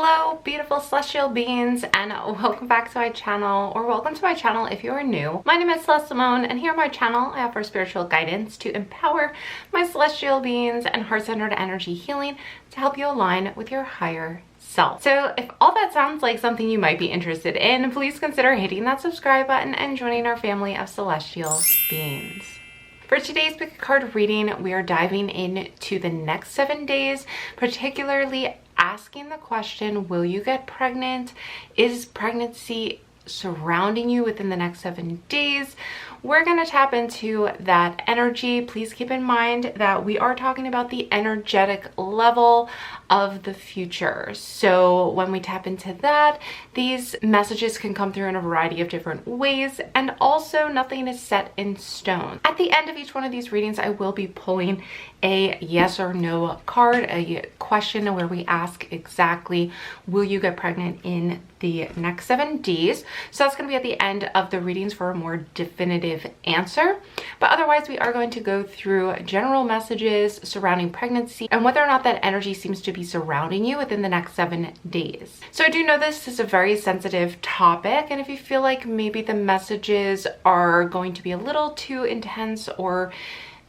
Hello, beautiful celestial beings, and welcome back to my channel, or welcome to my channel if you are new. My name is Celeste Simone, and here on my channel I offer spiritual guidance to empower my celestial beings and heart-centered energy healing to help you align with your higher self. So if all that sounds like something you might be interested in, please consider hitting that subscribe button and joining our family of celestial beings. For today's pick a card reading, we are diving into the next 7 days, particularly asking the question, will you get pregnant? Is pregnancy surrounding you within the next 7 days? We're going to tap into that energy. Please keep in mind that we are talking about the energetic level of the future. So when we tap into that, these messages can come through in a variety of different ways, and also nothing is set in stone. At the end of each one of these readings, I will be pulling a yes or no card, a question where we ask exactly, will you get pregnant in the next 7 days? So that's going to be at the end of the readings for a more definitive answer. But otherwise, we are going to go through general messages surrounding pregnancy and whether or not that energy seems to be surrounding you within the next 7 days. So I do know this is a very sensitive topic, and if you feel like maybe the messages are going to be a little too intense, or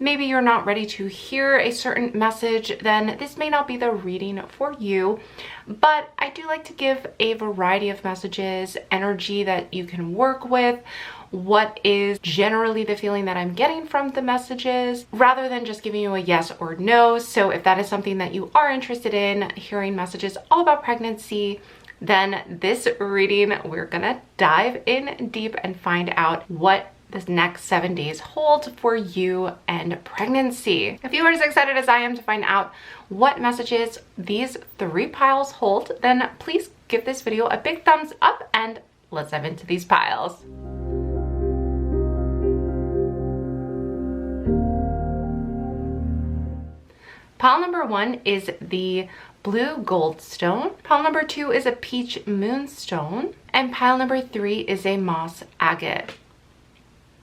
maybe you're not ready to hear a certain message, then this may not be the reading for you. But I do like to give a variety of messages, energy that you can work with, what is generally the feeling that I'm getting from the messages, rather than just giving you a yes or no. So if that is something that you are interested in, hearing messages all about pregnancy, then this reading, we're gonna dive in deep and find out what this next 7 days hold for you and pregnancy. If you are as excited as I am to find out what messages these 3 piles hold, then please give this video a big thumbs up and let's dive into these piles. Pile number 1 is the blue Goldstone. Pile number 2 is a peach Moonstone. And pile number 3 is a moss Agate.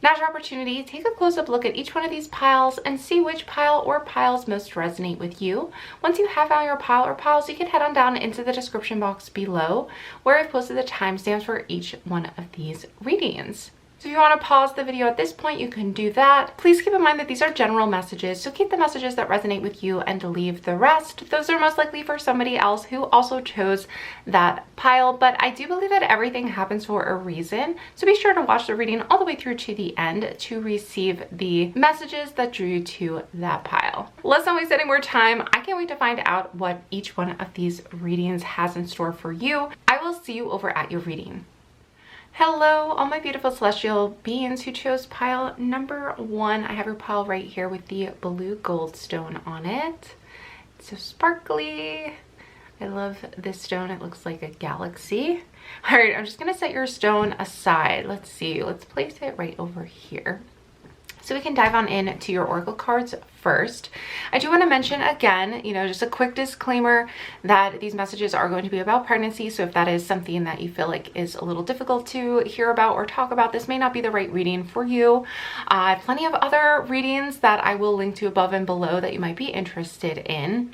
Now's your opportunity. Take a close-up look at each one of these piles and see which pile or piles most resonate with you. Once you have found your pile or piles, you can head on down into the description box below, where I've posted the timestamps for each one of these readings. So if you want to pause the video at this point, you can do that. Please keep in mind that these are general messages, so keep the messages that resonate with you and leave the rest. Those are most likely for somebody else who also chose that pile, but I do believe that everything happens for a reason, so be sure to watch the reading all the way through to the end to receive the messages that drew you to that pile. Let's not waste any more time. I can't wait to find out what each one of these readings has in store for you. I will see you over at your reading. Hello, all my beautiful celestial beings who chose pile number 1. I have your pile right here with the blue Goldstone on it. It's so sparkly. I love this stone. It looks like a galaxy. All right, I'm just gonna set your stone aside. Let's see, let's place it right over here, so we can dive on in to your oracle cards first. I do want to mention again, just a quick disclaimer that these messages are going to be about pregnancy. So if that is something that you feel like is a little difficult to hear about or talk about, this may not be the right reading for you. I have plenty of other readings that I will link to above and below that you might be interested in.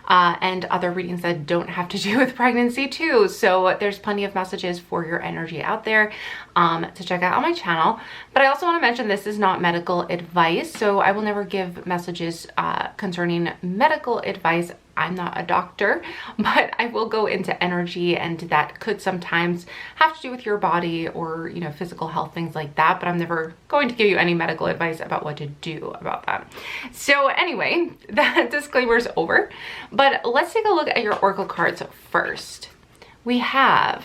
And other readings that don't have to do with pregnancy too. So there's plenty of messages for your energy out there to check out on my channel. But I also want to mention this is not medical advice. So I will never give messages concerning medical advice. I'm not a doctor, but I will go into energy, and that could sometimes have to do with your body or, physical health, things like that. But I'm never going to give you any medical advice about what to do about that. So anyway, that disclaimer is over, but let's take a look at your oracle cards first. We have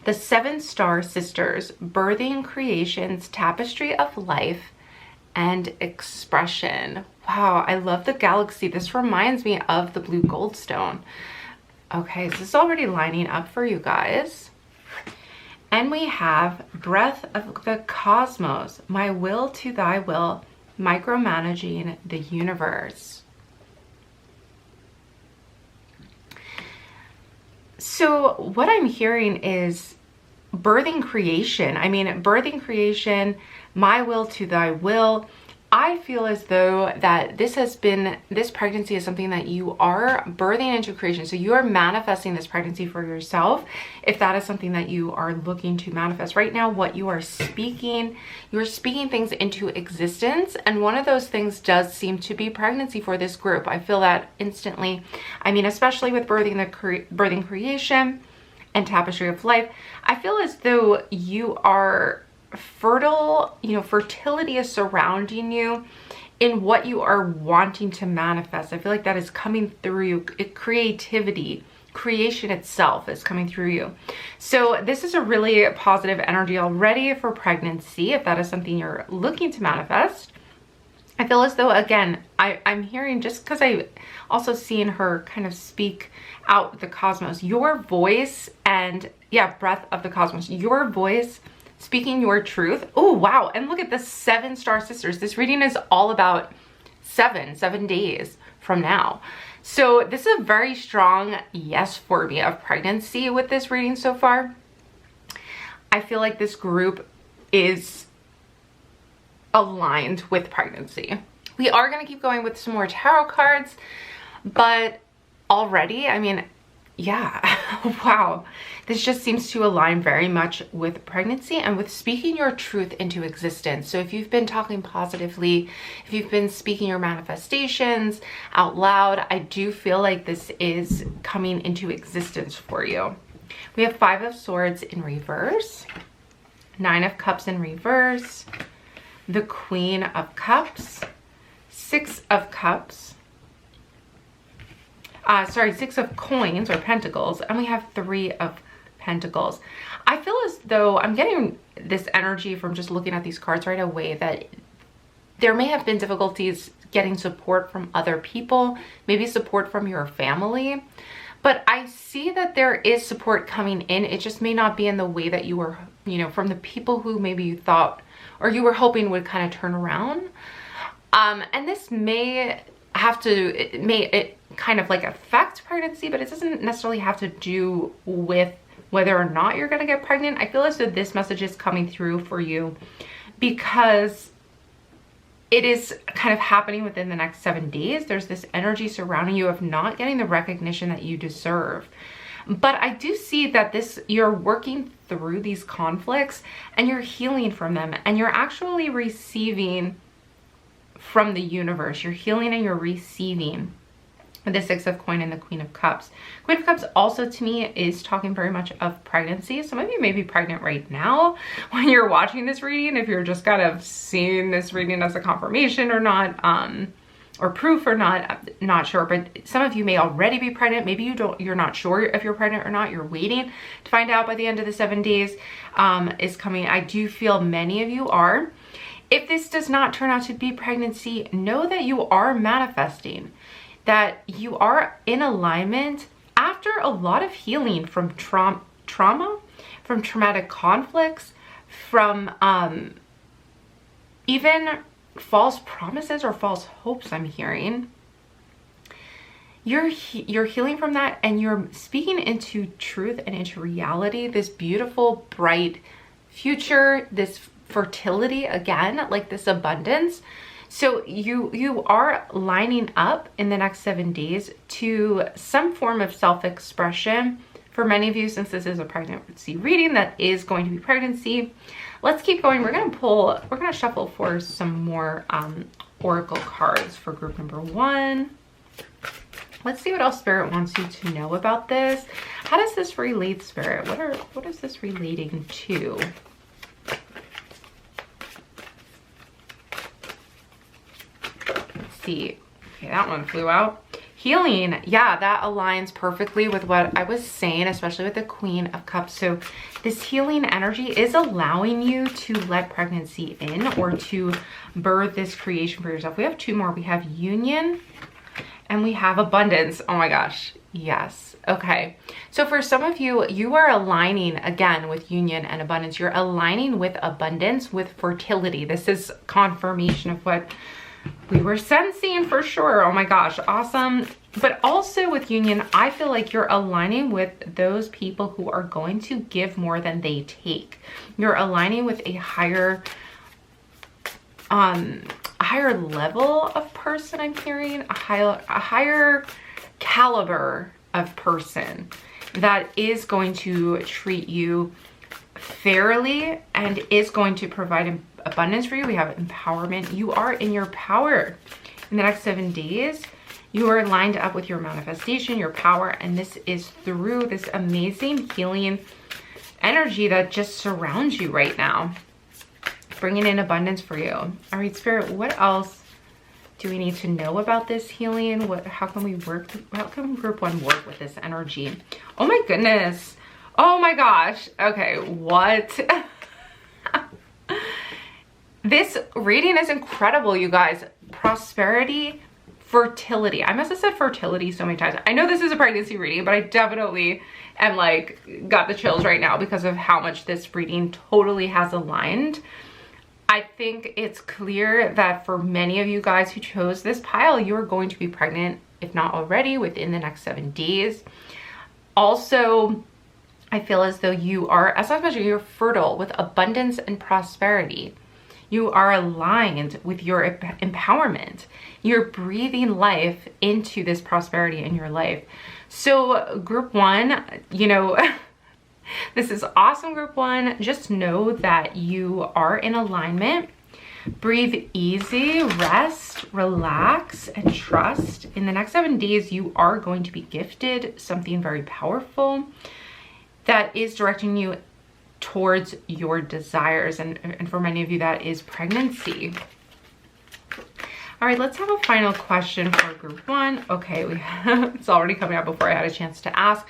the 7-Star Sisters, Birthing Creations, Tapestry of Life, and Expression. Wow, I love the galaxy. This reminds me of the blue Goldstone. Okay, so this is already lining up for you guys. And we have Breath of the Cosmos, My Will to Thy Will, Micromanaging the Universe. So what I'm hearing is birthing creation. Birthing creation, my will to thy will. I feel as though that this pregnancy is something that you are birthing into creation. So you are manifesting this pregnancy for yourself. If that is something that you are looking to manifest right now, what you are speaking things into existence. And one of those things does seem to be pregnancy for this group. I feel that instantly. I mean, especially with birthing creation and tapestry of life, I feel as though you are fertile, you know, fertility is surrounding you in what you are wanting to manifest. I feel like that is coming through you. Creativity, creation itself is coming through you. So this is a really positive energy already for pregnancy, if that is something you're looking to manifest. I feel as though, again, I'm hearing, just because I also seen her kind of speak out the cosmos, your voice, and yeah, breath of the cosmos, your voice, speaking your truth. Oh, wow. And look at the 7-star sisters. This reading is all about 7 days from now. So this is a very strong yes for me of pregnancy with this reading so far. I feel like this group is aligned with pregnancy. We are going to keep going with some more tarot cards, but already, I mean, yeah, wow. This just seems to align very much with pregnancy and with speaking your truth into existence. So if you've been talking positively, if you've been speaking your manifestations out loud, I do feel like this is coming into existence for you. We have 5 of Swords in reverse, 9 of Cups in reverse, the Queen of Cups, 6 of Cups, 6 of Coins or Pentacles, and we have 3 of Pentacles. I feel as though I'm getting this energy from just looking at these cards right away that there may have been difficulties getting support from other people, maybe support from your family, but I see that there is support coming in. It just may not be in the way that you were, you know, from the people who maybe you thought or you were hoping would kind of turn around. And this may have to, it kind of like affect pregnancy, but it doesn't necessarily have to do with whether or not you're going to get pregnant. I feel as though this message is coming through for you because it is kind of happening within the next 7 days. There's this energy surrounding you of not getting the recognition that you deserve. But I do see that you're working through these conflicts and you're healing from them, and you're actually receiving from the universe. You're healing and you're receiving. The 6 of Coins and the Queen of Cups. Queen of Cups also to me is talking very much of pregnancy. Some of you may be pregnant right now when you're watching this reading, if you're just kind of seeing this reading as a confirmation or not, or proof or not sure. But some of you may already be pregnant. Maybe you're not sure if you're pregnant or not. You're waiting to find out by the end of the 7 days is coming. I do feel many of you are. If this does not turn out to be pregnancy, know that you are manifesting, that you are in alignment after a lot of healing from trauma, from traumatic conflicts, from even false promises or false hopes I'm hearing. You're healing from that, and you're speaking into truth and into reality, this beautiful, bright future, this fertility again, like this abundance. So you are lining up in the next 7 days to some form of self-expression. For many of you, since this is a pregnancy reading, that is going to be pregnancy. Let's keep going. We're gonna shuffle for some more oracle cards for group number 1. Let's see what else Spirit wants you to know about this. How does this relate, Spirit? What is this relating to? See. Okay, that one flew out. Healing, yeah, that aligns perfectly with what I was saying, especially with the Queen of Cups. So this healing energy is allowing you to let pregnancy in, or to birth this creation for yourself. We have 2 more. We have union and we have abundance. Oh my gosh, yes. Okay, so for some of you, you are aligning again with union and abundance. You're aligning with abundance, with fertility. This is confirmation of what we were sensing for sure. Oh my gosh, awesome. But also with union, I feel like you're aligning with those people who are going to give more than they take. You're aligning with a higher higher level of person, I'm hearing, a higher caliber of person that is going to treat you fairly and is going to provide abundance for you. We have empowerment. You are in your power. In the next 7 days, you are lined up with your manifestation, your power, and this is through this amazing healing energy that just surrounds you right now, bringing in abundance for you. All right, Spirit, what else do we need to know about this healing? How can group 1 work with this energy? Oh my goodness. Oh my gosh. Okay, what? This reading is incredible, you guys. Prosperity, fertility. I must have said fertility so many times. I know this is a pregnancy reading, but I definitely am like, got the chills right now because of how much this reading totally has aligned. I think it's clear that for many of you guys who chose this pile, you're going to be pregnant, if not already, within the next 7 days. Also, I feel as though you are, as I mentioned, you're fertile with abundance and prosperity. You are aligned with your empowerment. You're breathing life into this prosperity in your life. So group 1, you know, this is awesome, group 1. Just know that you are in alignment. Breathe easy, rest, relax, and trust. In the next 7 days, you are going to be gifted something very powerful that is directing you towards your desires, and for many of you that is pregnancy. All right, let's have a final question for group 1. Okay, it's already coming out before I had a chance to ask.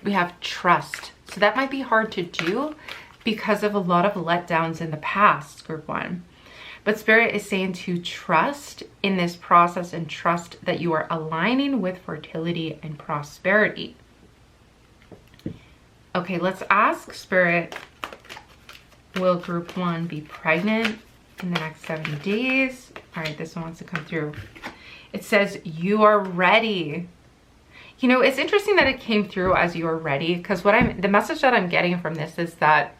We have trust. So that might be hard to do because of a lot of letdowns in the past, group 1. But Spirit is saying to trust in this process and trust that you are aligning with fertility and prosperity. Okay, let's ask Spirit, will group 1 be pregnant in the next 7 days? All right, this one wants to come through. It says you are ready. You know, it's interesting that it came through as you are ready, because the message that I'm getting from this is that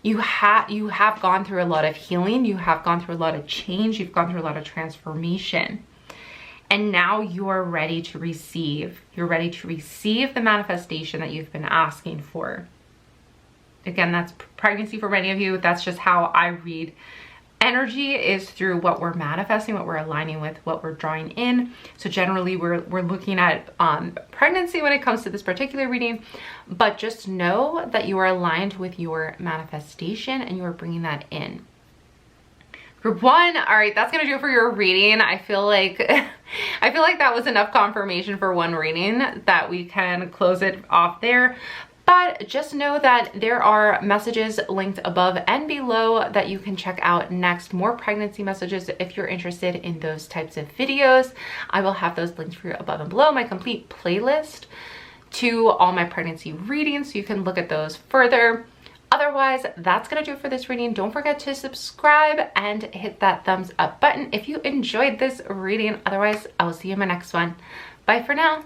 you have gone through a lot of healing, you have gone through a lot of change, you've gone through a lot of transformation. And now you are ready to receive. You're ready to receive the manifestation that you've been asking for. Again, that's pregnancy for many of you. That's just how I read. Energy is through what we're manifesting, what we're aligning with, what we're drawing in. So generally we're looking at pregnancy when it comes to this particular reading, but just know that you are aligned with your manifestation and you are bringing that in. Group 1, all right, that's gonna do it for your reading. I feel like that was enough confirmation for one reading that we can close it off there. But just know that there are messages linked above and below that you can check out next. More pregnancy messages if you're interested in those types of videos. I will have those linked for you above and below. My complete playlist to all my pregnancy readings, so you can look at those further. Otherwise, that's gonna do it for this reading. Don't forget to subscribe and hit that thumbs up button if you enjoyed this reading. Otherwise, I will see you in my next one. Bye for now.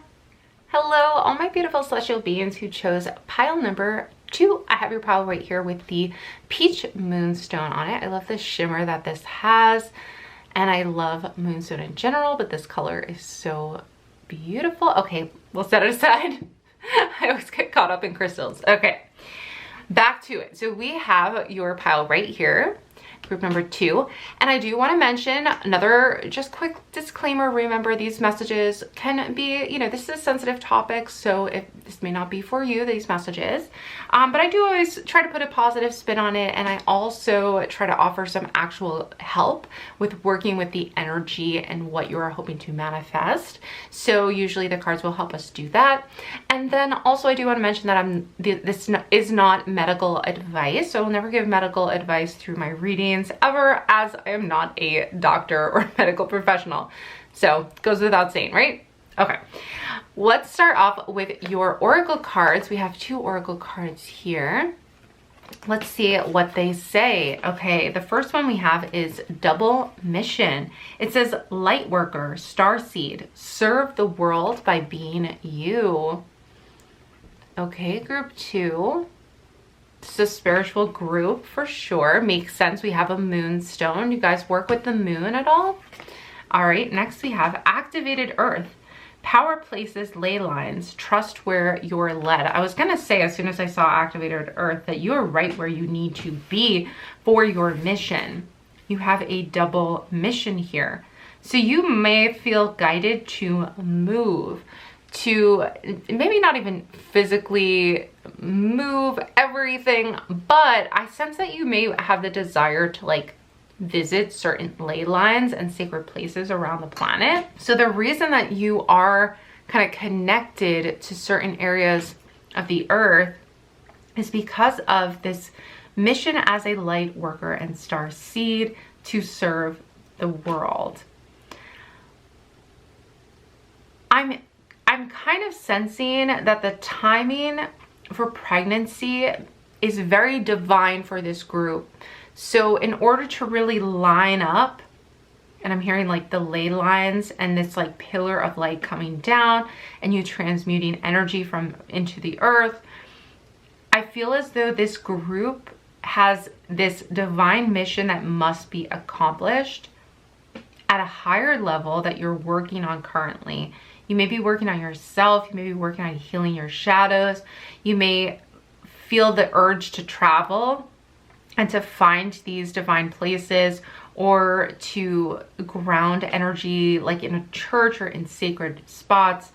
Hello, all my beautiful celestial beings who chose pile number 2. I have your pile right here with the peach moonstone on it. I love the shimmer that this has, and I love moonstone in general, but this color is so beautiful. Okay, we'll set it aside. I always get caught up in crystals. Okay, back to it. So we have your pile right here, group number 2, and I do want to mention another just quick disclaimer. Remember, these messages can be, you know, this is a sensitive topic, so if this may not be for you, these messages, but I do always try to put a positive spin on it, and I also try to offer some actual help with working with the energy and what you are hoping to manifest. So usually the cards will help us do that. And then also I do want to mention that this is not medical advice, so I will never give medical advice through my readings ever, as I am not a doctor or medical professional. So goes without saying, right? Okay, let's start off with your oracle cards. We have 2 oracle cards here. Let's see what they say. Okay, the first one we have is double mission. It says light worker, starseed, serve the world by being you. Okay, group 2. It's a spiritual group for sure. Makes sense. We have a moonstone. You guys work with the moon at all? All right, next we have activated earth. Power places, ley lines, trust where you're led. I was gonna say, as soon as I saw activated earth, that you're right where you need to be for your mission. You have a double mission here. So you may feel guided to move, to maybe not even physically move everything, but I sense that you may have the desire to like visit certain ley lines and sacred places around the planet. So the reason that you are kind of connected to certain areas of the earth is because of this mission as a light worker and star seed to serve the world. I'm kind of sensing that the timing for pregnancy is very divine for this group. So in order to really line up, and I'm hearing like the ley lines and this like pillar of light coming down and you transmuting energy from into the earth, I feel as though this group has this divine mission that must be accomplished at a higher level that you're working on currently. You may be working on yourself, you may be working on healing your shadows, you may feel the urge to travel and to find these divine places or to ground energy like in a church or in sacred spots.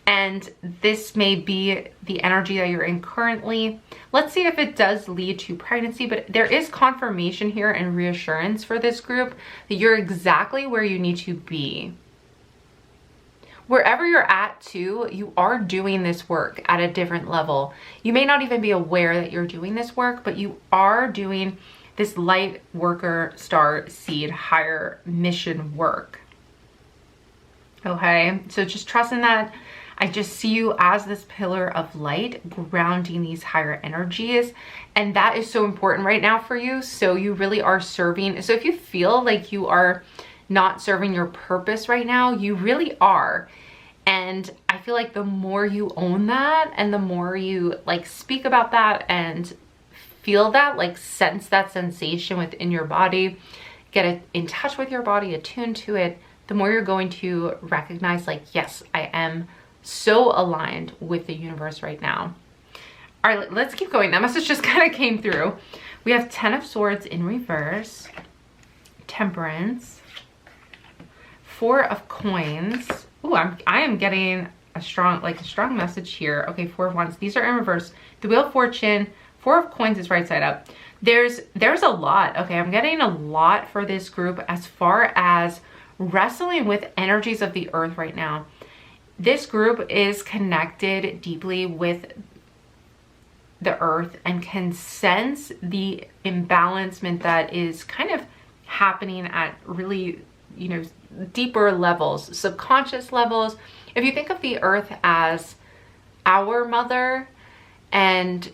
And this may be the energy that you're in currently. Let's see if it does lead to pregnancy, but there is confirmation here and reassurance for this group that you're exactly where you need to be. Wherever you're at too, you are doing this work at a different level. You may not even be aware that you're doing this work, but you are doing this light worker star seed higher mission work. Okay, so just trust in that. I just see you as this pillar of light grounding these higher energies, and that is so important right now for you. So you really are serving. So if you feel like you are not serving your purpose right now, you really are. And I feel like the more you own that and the more you like speak about that and feel that, like sense that sensation within your body, get it in touch with your body, attuned to it, the more you're going to recognize like, yes, I am so aligned with the universe right now. All right, let's keep going. That message just kind of came through. We have 10 of Swords in reverse, Temperance, 4 of Coins. Ooh, I am getting a strong message here. Okay, 4 of Wands. These are in reverse. The Wheel of Fortune, 4 of Coins is right side up. There's a lot. Okay, I'm getting a lot for this group as far as wrestling with energies of the earth right now. This group is connected deeply with the earth and can sense the imbalancement that is kind of happening at really, you know, deeper levels, subconscious levels. If you think of the earth as our mother and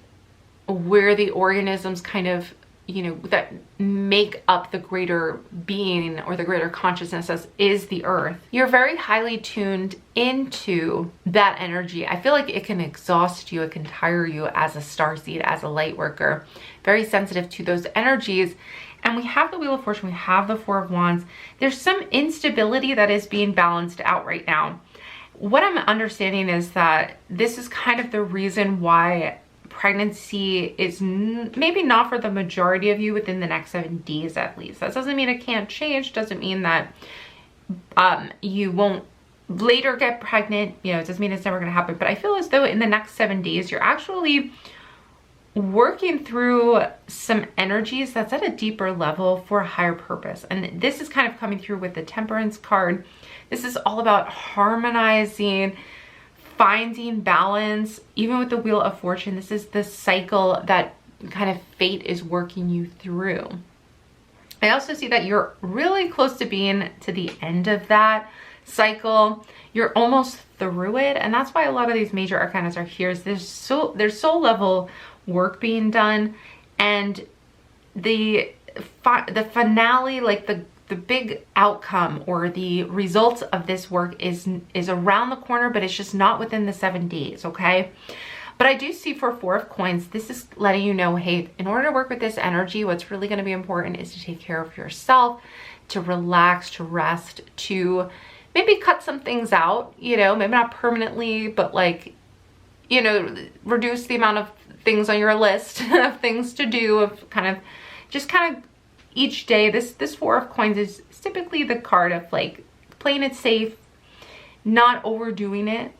where the organisms kind of, you know, that make up the greater being or the greater consciousness as is the earth, you're very highly tuned into that energy. I feel like it can exhaust you, it can tire you as a starseed, as a light worker, very sensitive to those energies. And we have the Wheel of Fortune, we have the 4 of Wands. There's some instability that is being balanced out right now. What I'm understanding is that this is kind of the reason why pregnancy is maybe not for the majority of you within the next 7 days at least. That doesn't mean it can't change, doesn't mean that you won't later get pregnant, you know, it doesn't mean it's never going to happen. But I feel as though in the next 7 days, you're actually working through some energies that's at a deeper level for a higher purpose. And this is kind of coming through with the Temperance card. This is all about harmonizing, finding balance. Even with the Wheel of Fortune, this is the cycle that kind of fate is working you through. I also see that you're really close to being to the end of that cycle. You're almost through it, and that's why a lot of these major arcanas are here. There's soul level work being done, and the finale, like the big outcome or the results of this work is around the corner, but it's just not within the 7 days, okay? But I do see for Four of Coins, this is letting you know, hey, in order to work with this energy, what's really going to be important is to take care of yourself, to relax, to rest, to maybe cut some things out, you know, maybe not permanently, but like, you know, reduce the amount of things on your list of things to do, of kind of each day. This Four of Coins is typically the card of like playing it safe, not overdoing it,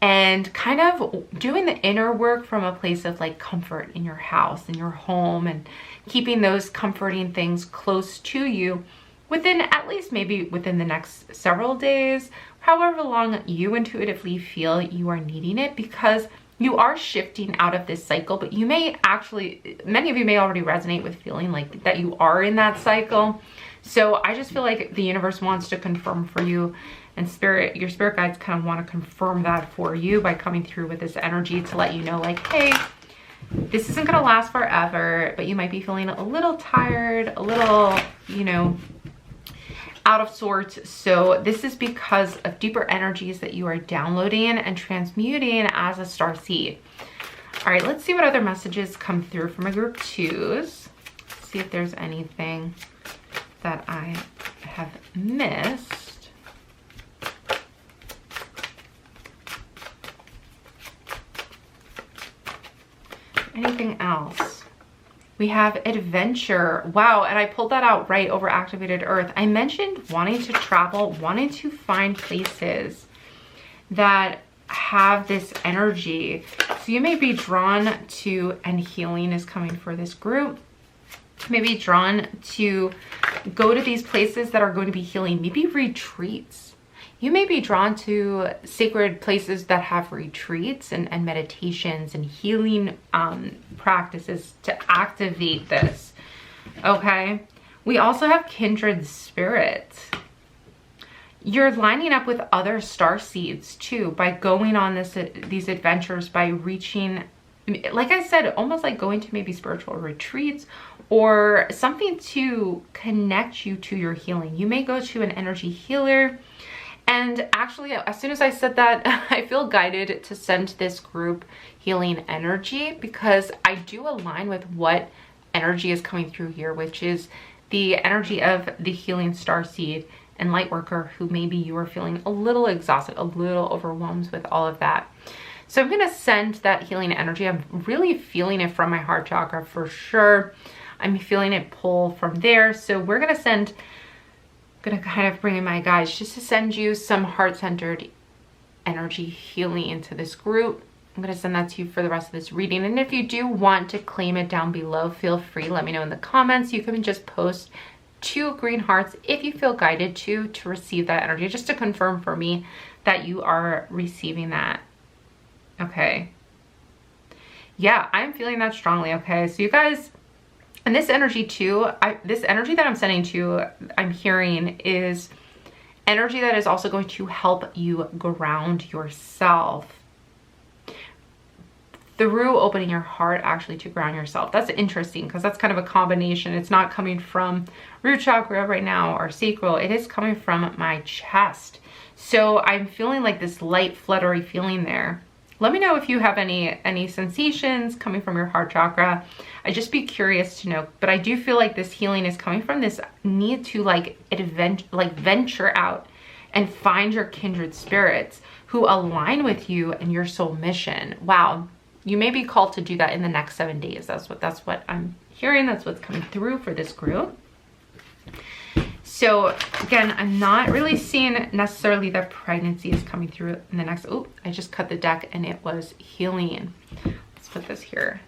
and kind of doing the inner work from a place of like comfort in your house, in your home, and keeping those comforting things close to you within, at least maybe within the next several days, however long you intuitively feel you are needing it, because you are shifting out of this cycle. But you may actually, many of you may already resonate with feeling like that you are in that cycle. So I just feel like the universe wants to confirm for you, and your spirit guides kind of want to confirm that for you by coming through with this energy to let you know, like, hey, this isn't going to last forever, but you might be feeling a little tired, a little, you know, out of sorts. So this is because of deeper energies that you are downloading and transmuting as a star seed. All right, let's see what other messages come through from a group twos. See if there's anything that I have missed. Anything else? We have adventure. Wow, and I pulled that out right over activated earth. I mentioned wanting to travel, wanting to find places that have this energy. So you may be drawn to, and healing is coming for this group, maybe drawn to go to these places that are going to be healing, maybe retreats. You may be drawn to sacred places that have retreats and meditations and healing practices to activate this, okay? We also have kindred spirits. You're lining up with other star seeds too by going on these adventures, by reaching, like I said, almost like going to maybe spiritual retreats or something to connect you to your healing. You may go to an energy healer. And actually, as soon as I said that, I feel guided to send this group healing energy, because I do align with what energy is coming through here, which is the energy of the healing starseed and light worker, who maybe you are feeling a little exhausted, a little overwhelmed with all of that. So I'm going to send that healing energy. I'm really feeling it from my heart chakra for sure. I'm feeling it pull from there. So we're going to send, gonna kind of bring in my guides just to send you some heart-centered energy healing into this group. I'm gonna send that to you for the rest of this reading. And if you do want to claim it down below, feel free, let me know in the comments. You can just post 2 green hearts if you feel guided to receive that energy, just to confirm for me that you are receiving that. Okay. Yeah, I'm feeling that strongly. Okay, so you guys, and this energy too, this energy that I'm sending to, I'm hearing is energy that is also going to help you ground yourself through opening your heart, actually, to ground yourself. That's interesting, because that's kind of a combination. It's not coming from root chakra right now or sacral. It is coming from my chest. So I'm feeling like this light fluttery feeling there. Let me know if you have any sensations coming from your heart chakra. I'd just be curious to know. But I do feel like this healing is coming from this need to venture out and find your kindred spirits who align with you and your soul mission. Wow, you may be called to do that in the next 7 days. That's what I'm hearing. That's what's coming through for this group. So again, I'm not really seeing necessarily that pregnancy is coming through in the next, oh, I just cut the deck and it was healing. Let's put this here.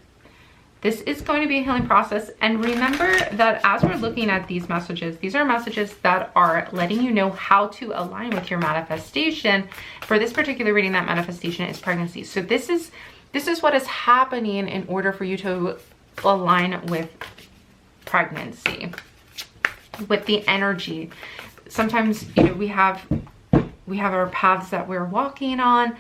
This is going to be a healing process. And remember that as we're looking at these messages, these are messages that are letting you know how to align with your manifestation. For this particular reading, that manifestation is pregnancy. So this is what is happening in order for you to align with pregnancy, with the energy. Sometimes, you know, we have our paths that we're walking on,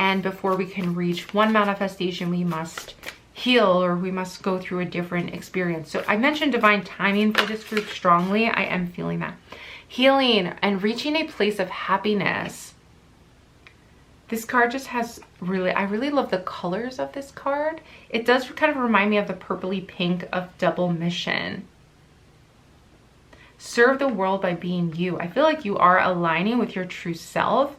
and before we can reach one manifestation, we must heal, or we must go through a different experience. So I mentioned divine timing for this group strongly. I am feeling that. Healing and reaching a place of happiness This card just has I really love the colors of this card. It does kind of remind me of the purpley pink of Double Mission. Serve the world by being you. I feel like you are aligning with your true self,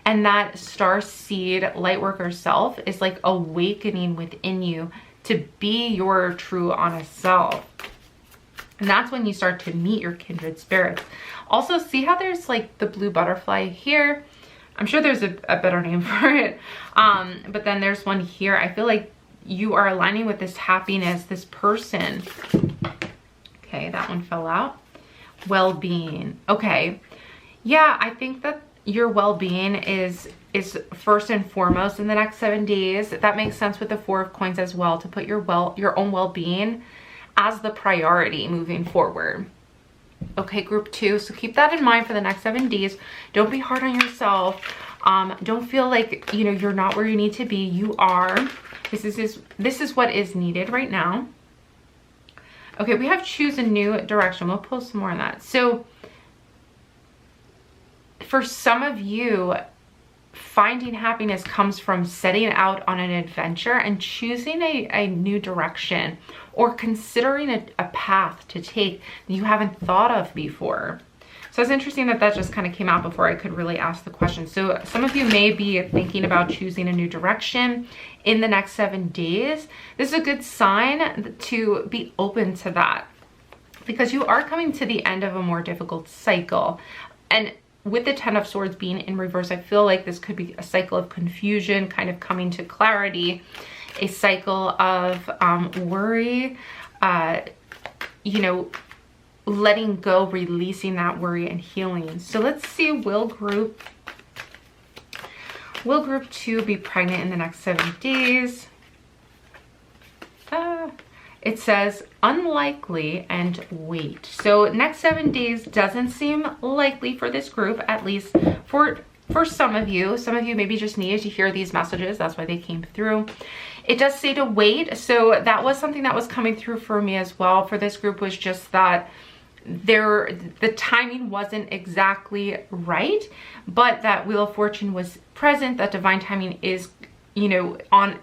and that star seed light worker self is like awakening within you to be your true honest self. And that's when you start to meet your kindred spirits. Also, see how there's like the blue butterfly here? I'm sure there's a better name for it. But then there's one here. I feel like you are aligning with this happiness, this person. Okay, that one fell out. Well-being. Okay. Yeah, I think that your well-being is first and foremost in the next 7 days. That makes sense with the 4 of coins as well, to put your own well-being as the priority moving forward. Okay, group 2. So keep that in mind for the next 7 days. Don't be hard on yourself. Don't feel like, you know, you're not where you need to be. You are. This is what is needed right now. Okay, we have choose a new direction. We'll post some more on that. So for some of you, finding happiness comes from setting out on an adventure and choosing a new direction, or considering a path to take that you haven't thought of before. So it's interesting that that just kind of came out before I could really ask the question. So some of you may be thinking about choosing a new direction in the next 7 days. This is a good sign to be open to that, because you are coming to the end of a more difficult cycle. And with the 10 of Swords being in reverse, I feel like this could be a cycle of confusion, kind of coming to clarity, a cycle of worry, you know, letting go, releasing that worry and healing. So let's see, will group 2 be pregnant in the next 7 days? It says unlikely and wait. So next 7 days doesn't seem likely for this group, at least for some of you. Some of you maybe just needed to hear these messages. That's why they came through. It does say to wait. So that was something that was coming through for me as well. For this group was just that the timing wasn't exactly right, but that Wheel of Fortune was present. That divine timing is, you know, on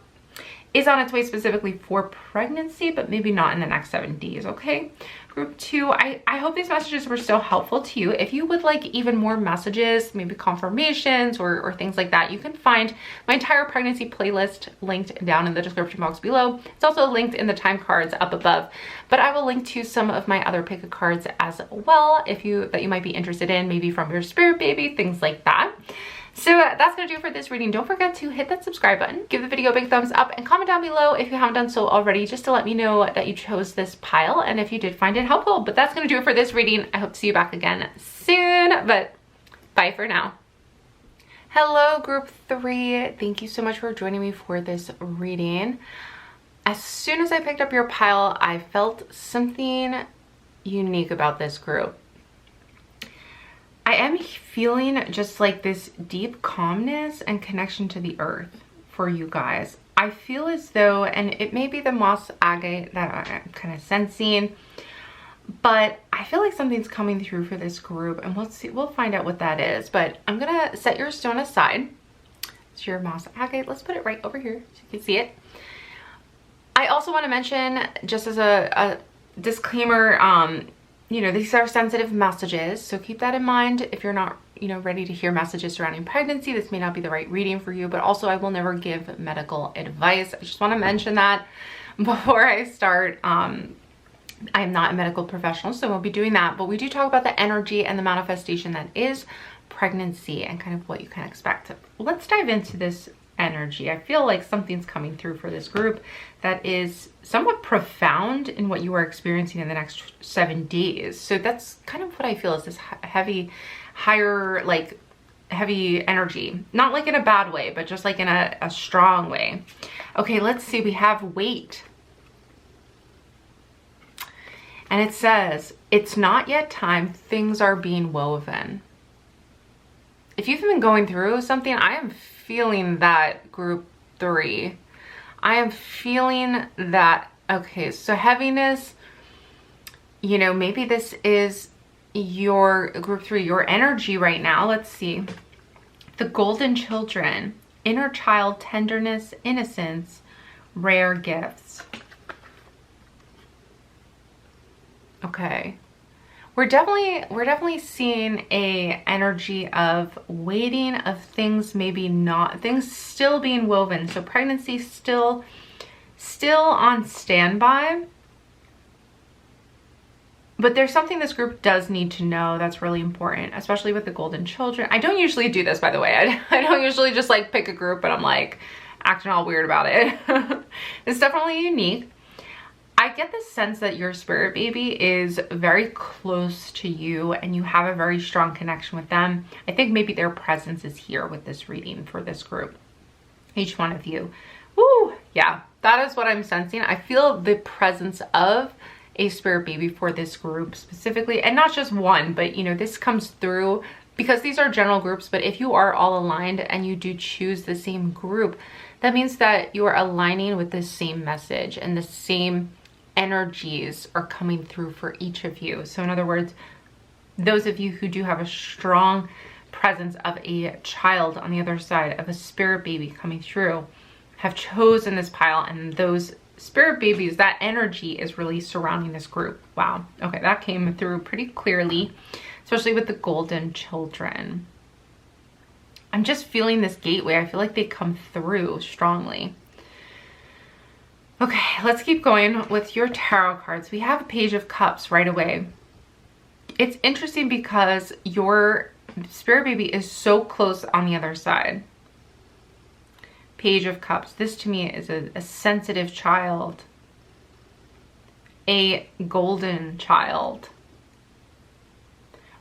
its way specifically for pregnancy, but maybe not in the next 7 days. Okay, group 2, I hope these messages were still helpful to you. If you would like even more messages, maybe confirmations or things like that, you can find my entire pregnancy playlist linked down in the description box below. It's also linked in the time cards up above, but I will link to some of my other pick a cards as well that you might be interested in, maybe from your spirit baby, things like that. So that's gonna do it for this reading. Don't forget to hit that subscribe button, give the video a big thumbs up, and comment down below if you haven't done so already, just to let me know that you chose this pile and if you did find it helpful. But that's gonna do it for this reading. I hope to see you back again soon, but bye for now. Hello, group 3. Thank you so much for joining me for this reading. As soon as I picked up your pile, I felt something unique about this group. I am feeling just like this deep calmness and connection to the earth for you guys. I feel as though, and it may be the moss agate that I'm kind of sensing, but I feel like something's coming through for this group, and we'll find out what that is. But I'm gonna set your stone aside. It's your moss agate. Let's put it right over here so you can see it. I also want to mention, just as a disclaimer, you know, these are sensitive messages, so keep that in mind. If you're not, you know, ready to hear messages surrounding pregnancy, this may not be the right reading for you. But also, I will never give medical advice. I just want to mention that before I start. I am not a medical professional, so I won't be doing that. But we do talk about the energy and the manifestation that is pregnancy and kind of what you can expect. Let's dive into this energy. I feel like something's coming through for this group that is somewhat profound in what you are experiencing in the next 7 days. So that's kind of what I feel is this heavy, higher, like heavy energy. Not like in a bad way, but just like in a strong way. Okay, let's see. We have wait. And it says, it's not yet time. Things are being woven. If you've been going through something, I am feeling that, group 3. I am feeling that. Okay, so heaviness, you know, maybe this is your group 3, your energy right now. Let's see. The golden children. inner child tenderness, innocence, rare gifts. Okay. We're definitely seeing a energy of waiting, of things maybe not, things still being woven. So pregnancy still on standby. But there's something this group does need to know that's really important, especially with the golden children. I don't usually do this, by the way. I don't usually just like pick a group and I'm like acting all weird about it. It's definitely unique. I get the sense that your spirit baby is very close to you and you have a very strong connection with them. I think maybe their presence is here with this reading for this group. Each one of you. Woo! Yeah, that is what I'm sensing. I feel the presence of a spirit baby for this group specifically, and not just one, but you know, this comes through because these are general groups. But if you are all aligned and you do choose the same group, that means that you are aligning with the same message and the same energies are coming through for each of you. So in other words, those of you who do have a strong presence of a child on the other side, of a spirit baby coming through, have chosen this pile, and those spirit babies, that energy is really surrounding this group. Wow. Okay, that came through pretty clearly, especially with the golden children. I'm just feeling this gateway. I feel like they come through strongly. Okay, let's keep going with your tarot cards. We have a Page of Cups right away. It's interesting because your spirit baby is so close on the other side. Page of Cups. This to me is a sensitive child. A golden child.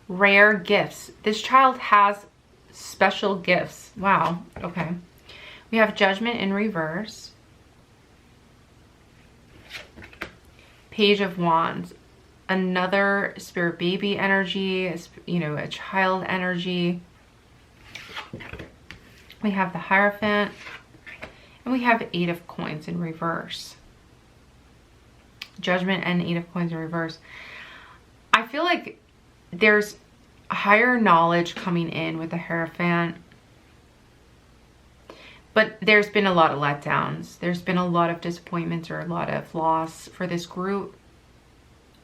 Rare gifts. This child has special gifts. Wow. Okay. We have Judgment in reverse. Page of Wands. Another spirit baby energy, you know, a child energy. We have the Hierophant. And we have 8 of Coins in reverse. Judgment and 8 of Coins in reverse. I feel like there's higher knowledge coming in with the Hierophant. But there's been a lot of letdowns. There's been a lot of disappointments or a lot of loss for this group.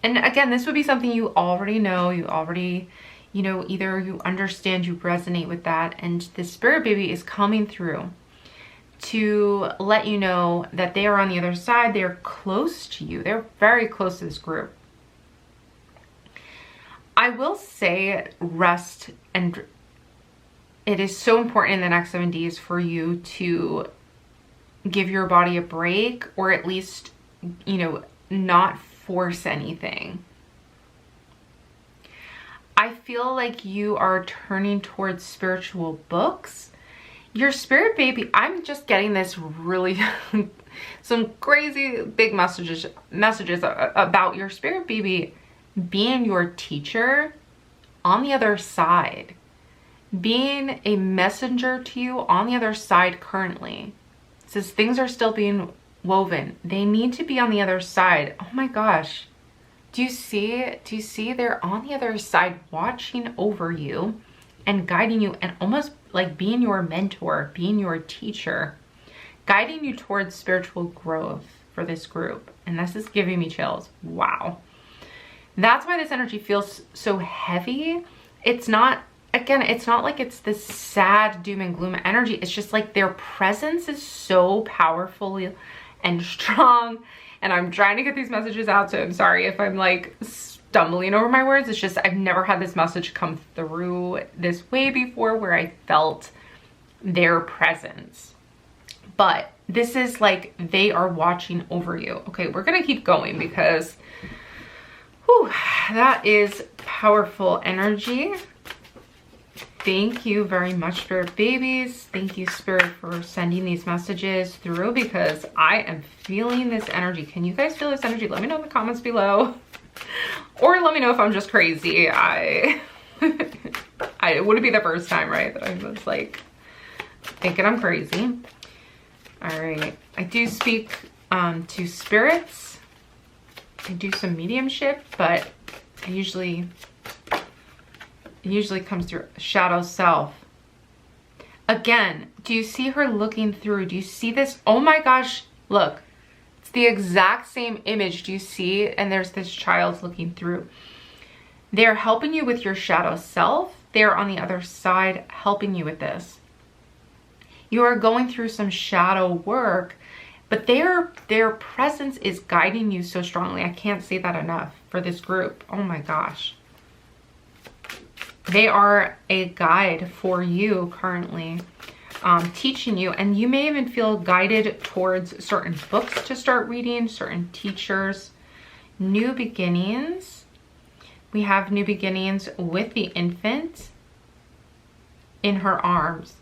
And again, this would be something you already know. You already, you know, either you understand, you resonate with that. And the spirit baby is coming through to let you know that they are on the other side. They're close to you. They're very close to this group. I will say rest, and it is so important in the next 7 days for you to give your body a break, or at least, you know, not force anything. I feel like you are turning towards spiritual books. Your spirit baby, I'm just getting this really some crazy big messages about your spirit baby being your teacher on the other side, being a messenger to you on the other side currently. It says things are still being woven. They need to be on the other side. Oh my gosh. Do you see they're on the other side watching over you and guiding you, and almost like being your mentor, being your teacher, guiding you towards spiritual growth for this group. And this is giving me chills. Wow. That's why this energy feels so heavy. It's not, again, it's not like it's this sad doom and gloom energy. It's just like their presence is so powerful and strong. And I'm trying to get these messages out, so I'm sorry if I'm like stumbling over my words. It's just I've never had this message come through this way before where I felt their presence. But this is like they are watching over you. Okay, we're gonna keep going because whew, that is powerful energy. Thank you very much, Spirit babies. Thank you, Spirit, for sending these messages through, because I am feeling this energy. Can you guys feel this energy? Let me know in the comments below. Or let me know if I'm just crazy. It wouldn't be the first time, right, that I was like thinking I'm crazy. All right. I do speak to spirits. I do some mediumship, but it usually comes through shadow self. Again, do you see her looking through? Do you see this? Oh my gosh, look. It's the exact same image. Do you see? And there's this child looking through. They're helping you with your shadow self. They're on the other side helping you with this. You are going through some shadow work, but their presence is guiding you so strongly. I can't say that enough for this group. Oh my gosh. They are a guide for you currently, teaching you, and you may even feel guided towards certain books to start reading, certain teachers. New beginnings. We have new beginnings with the infant in her arms.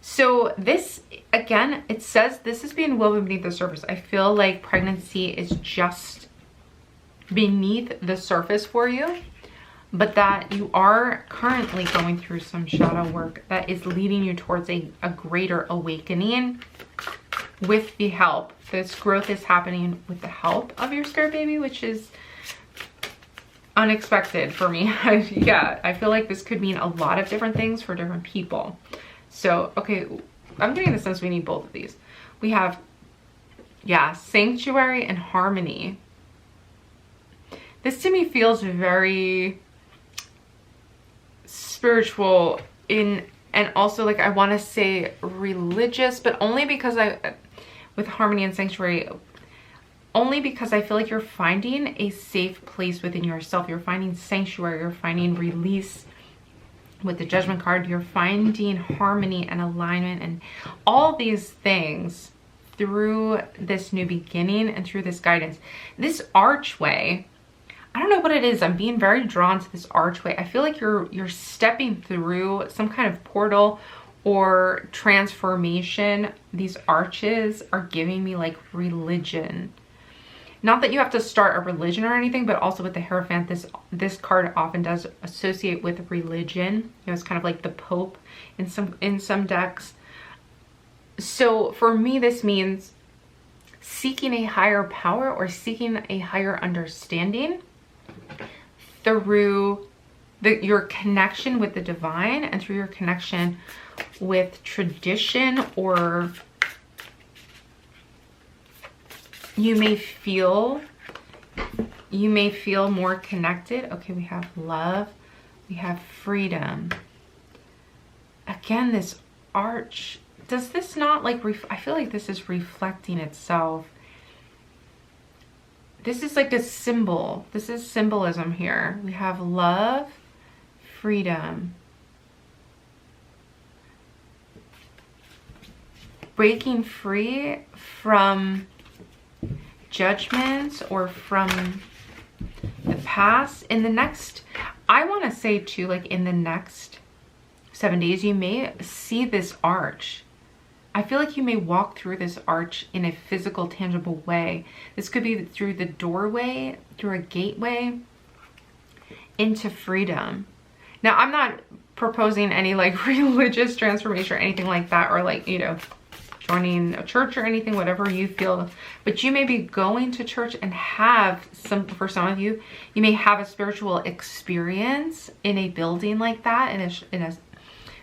So this, again, it says this is being woven beneath the surface. I feel like pregnancy is just beneath the surface for you, but that you are currently going through some shadow work that is leading you towards a greater awakening with the help. This growth is happening with the help of your spirit baby, which is unexpected for me. Yeah, I feel like this could mean a lot of different things for different people. So, okay, I'm getting the sense we need both of these. We have, yeah, sanctuary and harmony. This to me feels very spiritual and also like I want to say religious, but only because with harmony and sanctuary, only because I feel like you're finding a safe place within yourself. You're finding sanctuary, you're finding release. With the Judgment card, you're finding harmony and alignment and all these things through this new beginning and through this guidance. This archway, I don't know what it is. I'm being very drawn to this archway. I feel like you're stepping through some kind of portal or transformation. These arches are giving me like religion. Not that you have to start a religion or anything, but also with the Hierophant, this card often does associate with religion. You know, it's kind of like the Pope in some decks. So for me, this means seeking a higher power or seeking a higher understanding through your connection with the divine and through your connection with tradition, or you may feel more connected. Okay, we have love, we have freedom. Again, this arch, does this not like, I feel like this is reflecting itself. This is like a symbol. This is symbolism here. We have love, freedom. Breaking free from judgments or from the past. In the next, I want to say too, like in the next 7 days, you may see this arch. I feel like you may walk through this arch in a physical, tangible way. This could be through the doorway, through a gateway into freedom. Now, I'm not proposing any like religious transformation or anything like that, or like, you know, joining a church or anything, whatever you feel, but you may be going to church and have for some of you, you may have a spiritual experience in a building like that, in a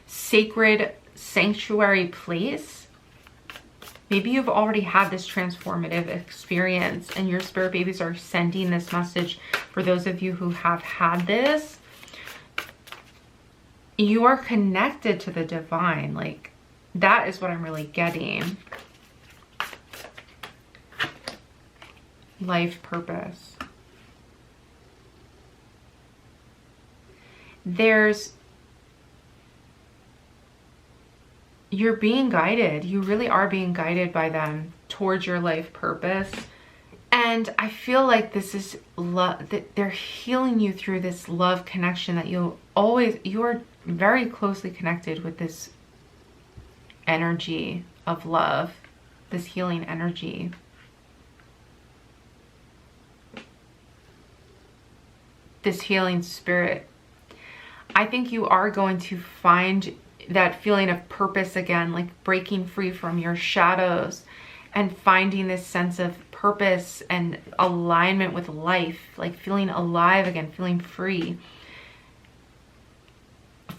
sacred sanctuary place. Maybe you've already had this transformative experience and your spirit babies are sending this message for those of you who have had this. You are connected to the divine, like, that is what I'm really getting. Life purpose. You're being guided. You really are being guided by them towards your life purpose. And I feel like this is love, that they're healing you through this love connection, that you are very closely connected with this energy of love, this healing energy. This healing spirit. I think you are going to find that feeling of purpose again, like breaking free from your shadows and finding this sense of purpose and alignment with life, like feeling alive again, feeling free.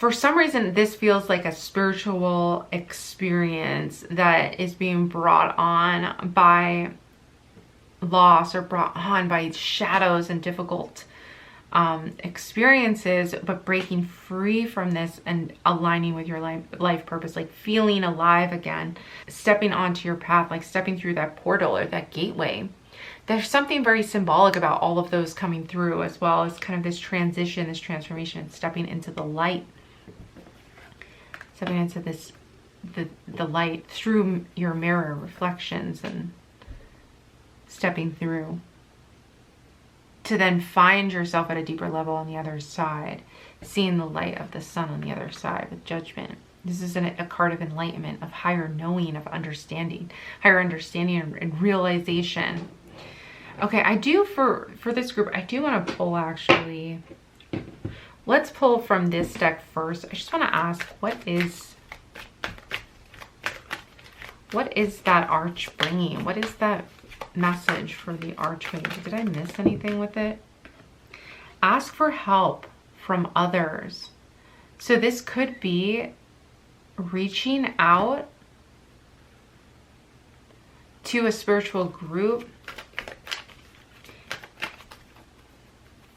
for some reason, this feels like a spiritual experience that is being brought on by loss or brought on by shadows and difficult experiences, but breaking free from this and aligning with your life purpose, like feeling alive again, stepping onto your path, like stepping through that portal or that gateway. There's something very symbolic about all of those coming through, as well as kind of this transition, this transformation, stepping into the light, stepping into this the light through your mirror reflections, and stepping through to then find yourself at a deeper level on the other side, seeing the light of the sun on the other side with judgment. This is a card of enlightenment, of higher knowing, of understanding, higher understanding and realization. Okay, I do, for this group, I do want to pull, actually. Let's pull from this deck first. I just want to ask, what is that arch bringing? What is that message for the archway? Did I miss anything with it? Ask for help from others. So this could be reaching out to a spiritual group.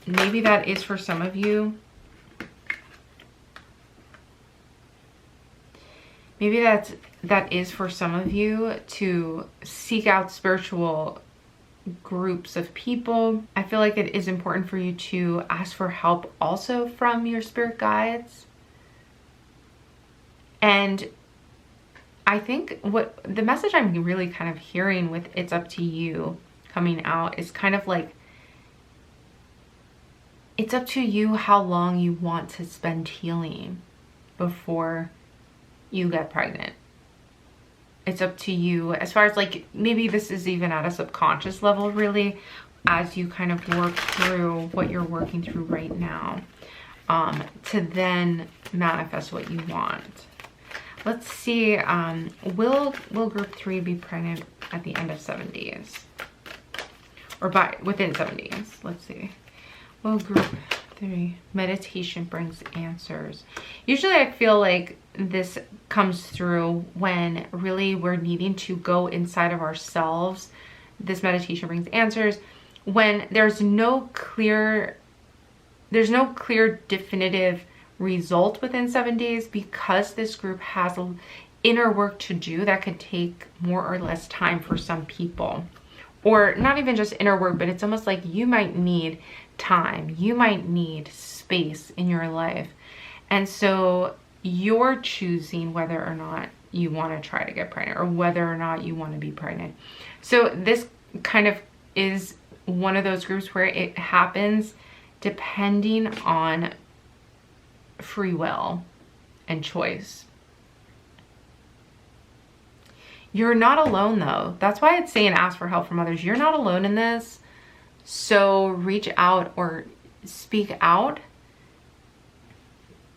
Maybe that is for some of you. Maybe that is for some of you to seek out spiritual groups of people. I feel like it is important for you to ask for help also from your spirit guides. And I think what the message I'm really kind of hearing with "it's up to you" coming out is kind of like, it's up to you how long you want to spend healing before you get pregnant. It's up to you, as far as like, maybe this is even at a subconscious level, really, as you kind of work through what you're working through right now, to then manifest what you want. Let's see, will group 3 be pregnant at the end of 7 days? Or within 7 days, let's see. Will group 3, meditation brings answers. Usually I feel like this comes through when really we're needing to go inside of ourselves. This meditation brings answers when there's no clear definitive result within 7 days, because this group has inner work to do that could take more or less time for some people. Or not even just inner work, but it's almost like you might need time, you might need space in your life. And so you're choosing whether or not you want to try to get pregnant, or whether or not you want to be pregnant. So this kind of is one of those groups where it happens depending on free will and choice. You're not alone though. That's why it's saying ask for help from others. You're not alone in this. So reach out or speak out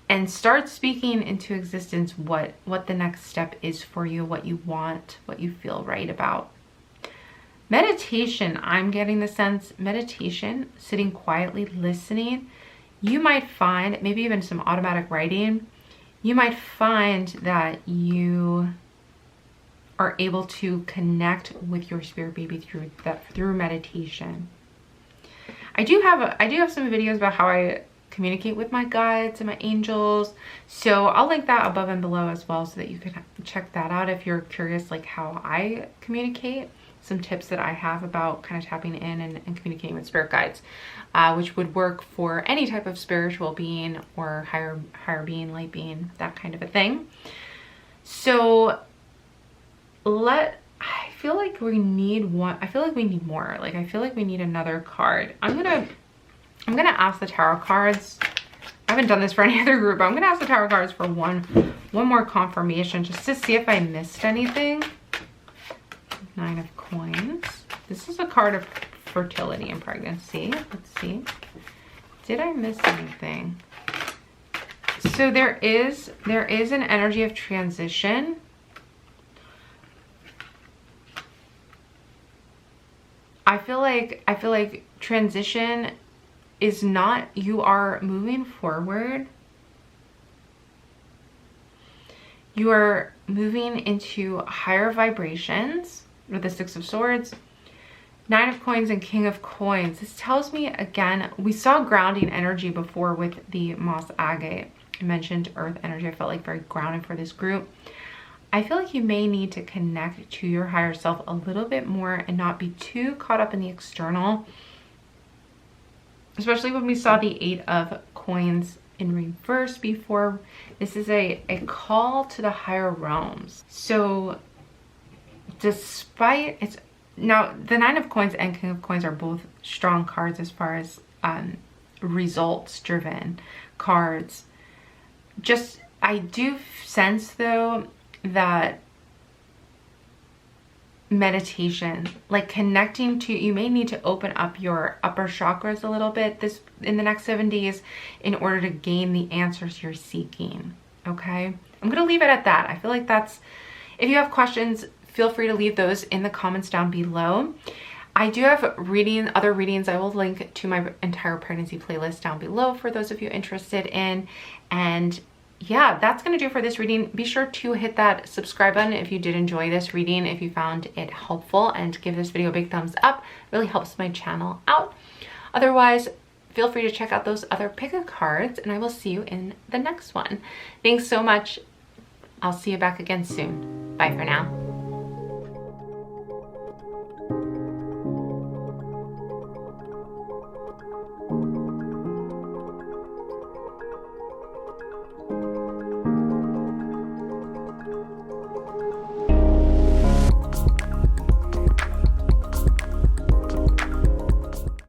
and start speaking into existence what the next step is for you, what you want, what you feel right about. Meditation, I'm getting the sense, meditation, sitting quietly, listening, you might find, maybe even some automatic writing, you might find that you are able to connect with your spirit baby through meditation. I do have some videos about how I communicate with my guides and my angels, so I'll link that above and below as well, so that you can check that out if you're curious, like how I communicate, some tips that I have about kind of tapping in and communicating with spirit guides, which would work for any type of spiritual being or higher being, light being, that kind of a thing. So I feel like we need one. I feel like we need more. Like, I feel like we need another card. I'm gonna ask the tarot cards. I haven't done this for any other group, but I'm gonna ask the tarot cards for one more confirmation, just to see if I missed anything. 9 of Coins. This is a card of fertility and pregnancy. Let's see. Did I miss anything? So there is an energy of transition. I feel like transition is not, you are moving forward You are moving into higher vibrations with the Six of Swords, Nine of Coins, and King of Coins. This tells me, again, we saw grounding energy before with the moss agate. I mentioned earth energy. I felt like very grounded for this group. I feel like you may need to connect to your higher self a little bit more and not be too caught up in the external, especially when we saw the Eight of Coins in reverse before. This is a call to the higher realms. So despite it's now, the Nine of Coins and King of Coins are both strong cards as far as results driven cards. Just, I do sense though that meditation, like connecting to, you may need to open up your upper chakras a little bit in the next 7 days in order to gain the answers you're seeking. Okay, I'm gonna leave it at that. I feel like that's, if you have questions, feel free to leave those in the comments down below. I do have other readings. I will link to my entire pregnancy playlist down below for those of you interested in. And yeah, that's going to do for this reading. Be sure to hit that subscribe button if you did enjoy this reading, if you found it helpful, and give this video a big thumbs up. It really helps my channel out. Otherwise, feel free to check out those other pick-a cards, and I will see you in the next one. Thanks so much. I'll see you back again soon. Bye for now.